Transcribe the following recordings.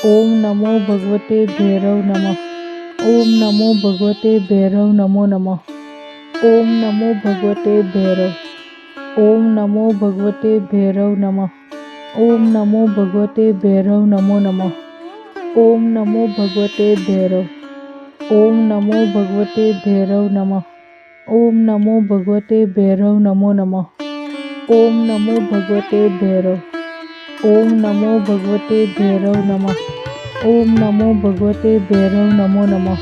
ओम नमो भगवते भैरव नमः। ओम नमो भगवते भैरव नमो नमः। ओम नमो भगवते भैरव। ओम नमो भगवते भैरव नमः। ओम नमो भगवते भैरव नमो नमः। ओम नमो भगवते भैरव। ओम नमो भगवते भैरव नमः। ओम नमो भगवते भैरव नमो नमः। ओम नमो भगवते भैरव। ओम नमो भगवते भैरव नमः। ओम नमो भगवते भैरव नमो नमः।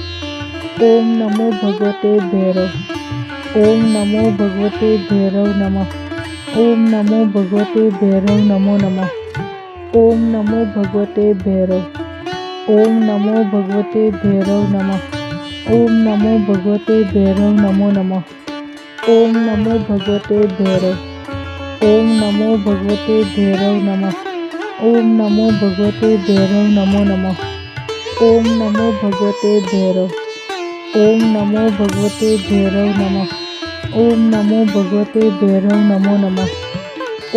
ओम नमो भगवते भैरव। ओम नमो भगवते भैरव नमः। ओम नमो भगवते भैरव नमो नमः। ओम नमो भगवते भैरव। ओम नमो भगवते भैरव नमः। ओम नमो भगवते भैरव नमो नमः। ओम नमो भगवते भैरव। ओम नमो भगवते भैरव नमः। ओम नमो भगवते भैरव नमो नमः। ओम नमो भगवते भैरव। ओम नमो भगवते भैरव नमः। ओम नमो भगवते भैरव नमो नमः।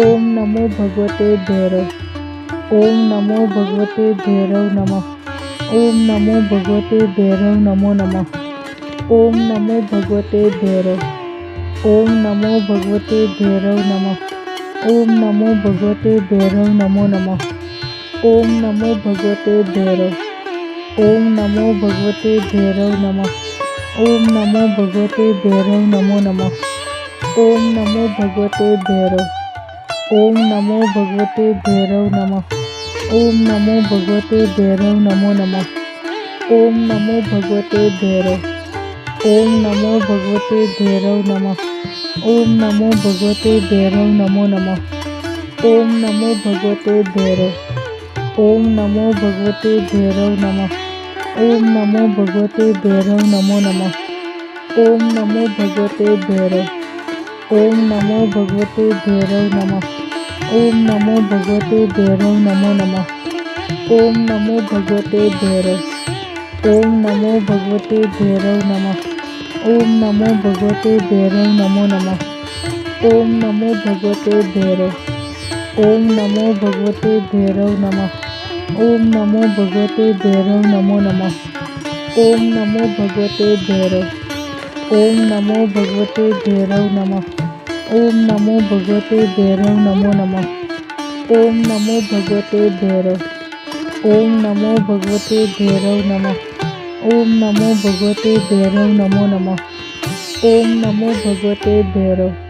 ओम नमो भगवते भैरव। ओम नमो भगवते भैरव नमः। ओम नमो भगवते भैरव नमो नमः। ओम नमो भगवते भैरव। ओम नमो भगवते भैरव नमः। ओम नमो भगवते भैरव नमो नमः। ओम नमो भगवते भैरव। ओम नमो भगवते भैरव नमः। ओम नमो भगवते भैरव नमो नमः। ओम नमो भगवते भैरव। ओम नमो भगवते भैरव नमः। ओम नमो भगवते भैरव नमो नमः। ओम नमो भगवते भैरव। ओम नमो भगवते भैरव नमः। ओम नमो भगवते भैरव नमो नमः। ओम नमो भगवते भैरव। ओम नमो भगवते भैरव नमः। ओम नमो भगवते भैरव नमो नमः। ओम नमो भगवते भैरव। ओम नमो भगवते भैरव नमः। ओम नमो भगवते भैरव नमो नमः। ओम नमो भगवते भैरव। ओम नमो भगवते भैरव नमः। ओम नमो भगवते भैरव नमो नमः। ओम नमो भगवते भैरव। ओम नमो भगवते भैरव नमः। ओम नमो भगवते भैरव नमो नमः। ओम नमो भगवते भैरव। ओम नमो भगवते भैरव नमः। ओम नमो भगवते भैरव नमो नमः। ओम नमो भगवते भैरव। ओम नमो भगवते भैरव नमः। ओम नमो भगवते भैरव नमो नमः। ओम नमो भगवते भैरव।